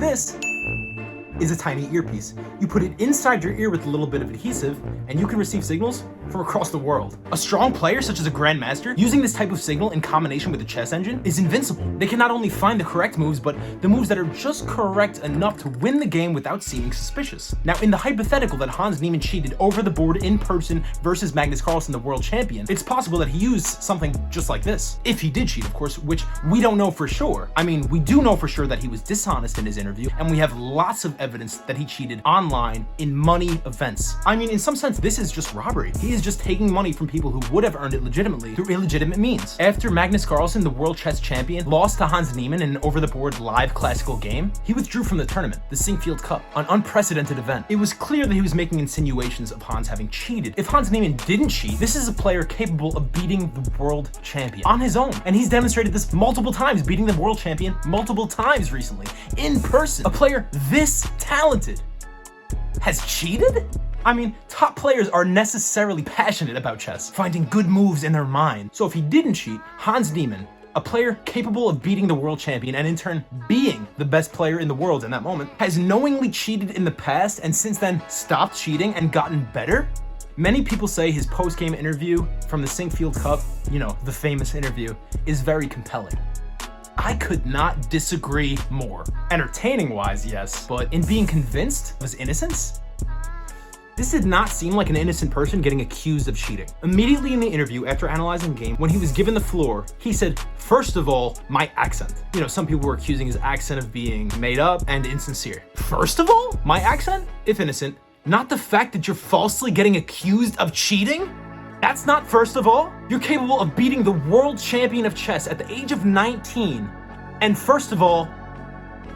this is a tiny earpiece. You put it inside your ear with a little bit of adhesive, and you can receive signals from across the world. A strong player, such as a grandmaster, using this type of signal in combination with a chess engine is invincible. They can not only find the correct moves, but the moves that are just correct enough to win the game without seeming suspicious. Now, in the hypothetical that Hans Niemann cheated over the board in person versus Magnus Carlsen, the world champion, it's possible that he used something just like this. If he did cheat, of course, which we don't know for sure. I mean, we do know for sure that he was dishonest in his interview, and we have lots of evidence that he cheated online in money events. I mean, in some sense, this is just robbery. He is just taking money from people who would have earned it legitimately through illegitimate means. After Magnus Carlsen, the world chess champion, lost to Hans Niemann in an over-the-board live classical game, he withdrew from the tournament, the Sinkfield Cup, an unprecedented event. It was clear that he was making insinuations of Hans having cheated. If Hans Niemann didn't cheat, this is a player capable of beating the world champion on his own. And he's demonstrated this multiple times, beating the world champion multiple times recently, in person. A player this talented has cheated? I mean, top players are necessarily passionate about chess, finding good moves in their mind. So if he didn't cheat, Hans Niemann, a player capable of beating the world champion and in turn being the best player in the world in that moment, has knowingly cheated in the past and since then stopped cheating and gotten better? Many people say his post-game interview from the Sinkfield Cup, you know, the famous interview, is very compelling. I could not disagree more. Entertaining-wise, yes, but in being convinced of his innocence? This did not seem like an innocent person getting accused of cheating. Immediately in the interview, after analyzing the game, when he was given the floor, he said, first of all, my accent. You know, some people were accusing his accent of being made up and insincere. First of all, my accent? If innocent, not the fact that you're falsely getting accused of cheating? That's not first of all? You're capable of beating the world champion of chess at the age of 19. And first of all,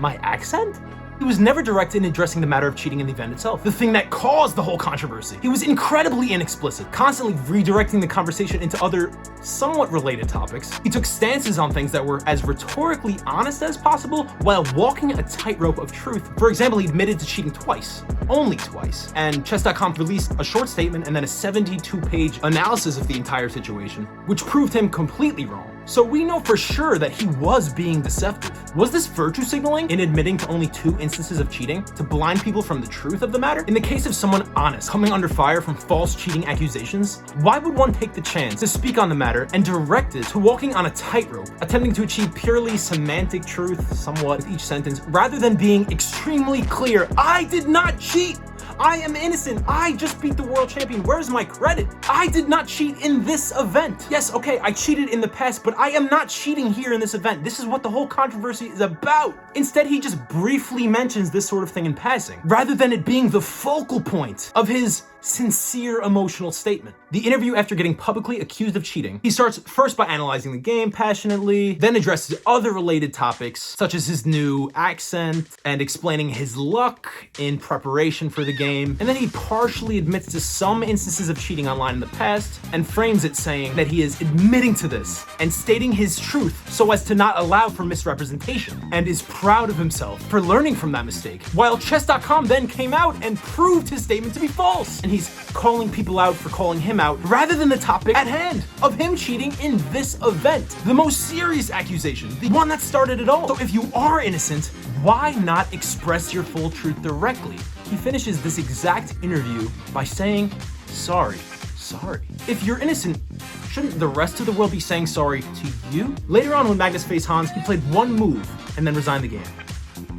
my accent? He was never direct in addressing the matter of cheating in the event itself, the thing that caused the whole controversy. He was incredibly inexplicit, constantly redirecting the conversation into other, somewhat related topics. He took stances on things that were as rhetorically honest as possible while walking a tightrope of truth. For example, he admitted to cheating twice, only twice, and Chess.com released a short statement and then a 72-page analysis of the entire situation, which proved him completely wrong. So we know for sure that he was being deceptive. Was this virtue signaling in admitting to only 2 instances of cheating to blind people from the truth of the matter? In the case of someone honest coming under fire from false cheating accusations, why would one take the chance to speak on the matter and direct it to walking on a tightrope, attempting to achieve purely semantic truth somewhat with each sentence, rather than being extremely clear, I did not cheat! I am innocent. I just beat the world champion. Where's my credit? I did not cheat in this event. Yes, okay, I cheated in the past, but I am not cheating here in this event. This is what the whole controversy is about. Instead, he just briefly mentions this sort of thing in passing, rather than it being the focal point of his sincere emotional statement. The interview, after getting publicly accused of cheating, he starts first by analyzing the game passionately, then addresses other related topics, such as his new accent and explaining his luck in preparation for the game, and then he partially admits to some instances of cheating online in the past and frames it saying that he is admitting to this and stating his truth so as to not allow for misrepresentation, and is proud of himself for learning from that mistake, while Chess.com then came out and proved his statement to be false, and he's calling people out for calling him out rather than the topic at hand of him cheating in this event, the most serious accusation, the one that started it all. So if you are innocent, why not express your full truth directly? He finishes this exact interview by saying, sorry. If you're innocent, shouldn't the rest of the world be saying sorry to you? Later on, when Magnus faced Hans, he played one move and then resigned the game.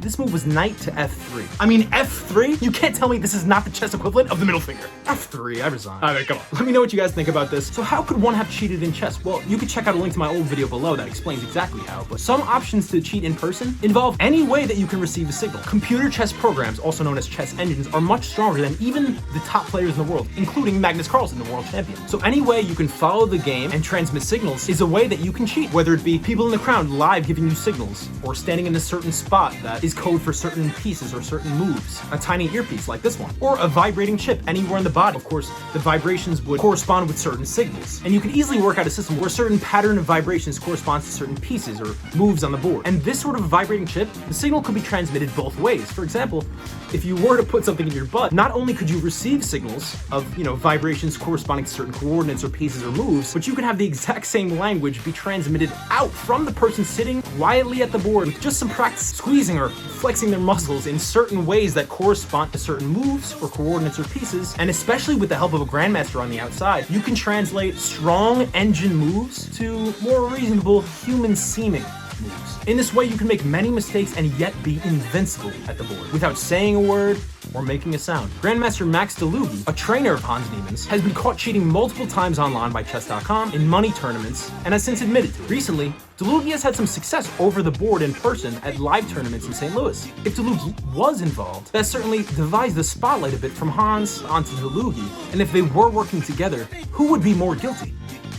This move was knight to f3. I mean, f3? You can't tell me this is not the chess equivalent of the middle finger. f3, I resign. All right, come on. Let me know what you guys think about this. So how could one have cheated in chess? Well, you can check out a link to my old video below that explains exactly how, but some options to cheat in person involve any way that you can receive a signal. Computer chess programs, also known as chess engines, are much stronger than even the top players in the world, including Magnus Carlsen, the world champion. So any way you can follow the game and transmit signals is a way that you can cheat, whether it be people in the crowd live giving you signals, or standing in a certain spot that is code for certain pieces or certain moves, a tiny earpiece like this one, or a vibrating chip anywhere in the body. Of course, the vibrations would correspond with certain signals, and you can easily work out a system where a certain pattern of vibrations corresponds to certain pieces or moves on the board. And this sort of vibrating chip, the signal could be transmitted both ways. For example, if you were to put something in your butt, not only could you receive signals of, vibrations corresponding to certain coordinates or pieces or moves, but you could have the exact same language be transmitted out from the person sitting quietly at the board with just some practice squeezing or flexing their muscles in certain ways that correspond to certain moves or coordinates or pieces, and especially with the help of a grandmaster on the outside, you can translate strong engine moves to more reasonable human-seeming moves. In this way, you can make many mistakes and yet be invincible at the board without saying a word or making a sound. Grandmaster Max DeLugi, a trainer of Hans Niemann's, has been caught cheating multiple times online by chess.com in money tournaments and has since admitted to it. Recently, DeLugi has had some success over the board in person at live tournaments in St. Louis. If DeLugi was involved, that certainly divides the spotlight a bit from Hans onto DeLugi, and if they were working together, who would be more guilty?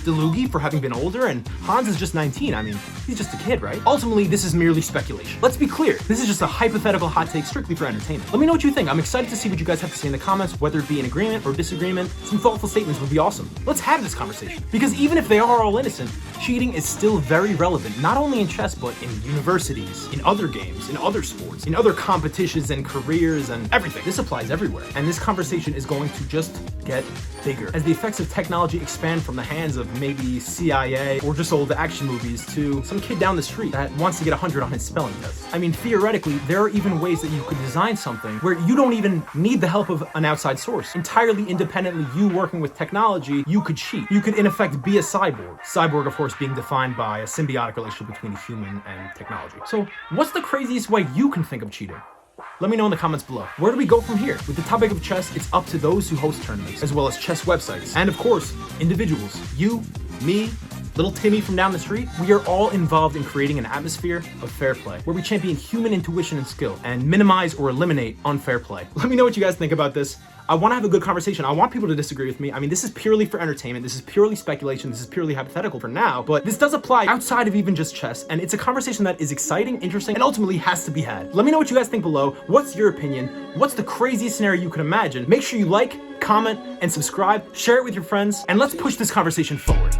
DeLugi for having been older, and Hans is just 19. I mean, he's just a kid, right? Ultimately, this is merely speculation. Let's be clear, this is just a hypothetical hot take strictly for entertainment. Let me know what you think. I'm excited to see what you guys have to say in the comments, whether it be in agreement or disagreement. Some thoughtful statements would be awesome. Let's have this conversation. Because even if they are all innocent, cheating is still very relevant, not only in chess, but in universities, in other games, in other sports, in other competitions and careers and everything. This applies everywhere. And this conversation is going to just get bigger as the effects of technology expand from the hands of maybe CIA or just old action movies to some kid down the street that wants to get 100 on his spelling test. I mean, theoretically, there are even ways that you could design something where you don't even need the help of an outside source. Entirely independently, you working with technology, you could cheat. You could in effect be a cyborg. Cyborg, of course, being defined by a symbiotic relationship between a human and technology. So what's the craziest way you can think of cheating? Let me know in the comments below. Where do we go from here? With the topic of chess, it's up to those who host tournaments, as well as chess websites. And of course, individuals. You, me, little Timmy from down the street. We are all involved in creating an atmosphere of fair play, where we champion human intuition and skill, and minimize or eliminate unfair play. Let me know what you guys think about this. I want to have a good conversation. I want people to disagree with me. I mean, this is purely for entertainment. This is purely speculation. This is purely hypothetical for now, but this does apply outside of even just chess, and it's a conversation that is exciting, interesting, and ultimately has to be had. Let me know what you guys think below. What's your opinion? What's the craziest scenario you can imagine? Make sure you like, comment, and subscribe. Share it with your friends, and let's push this conversation forward.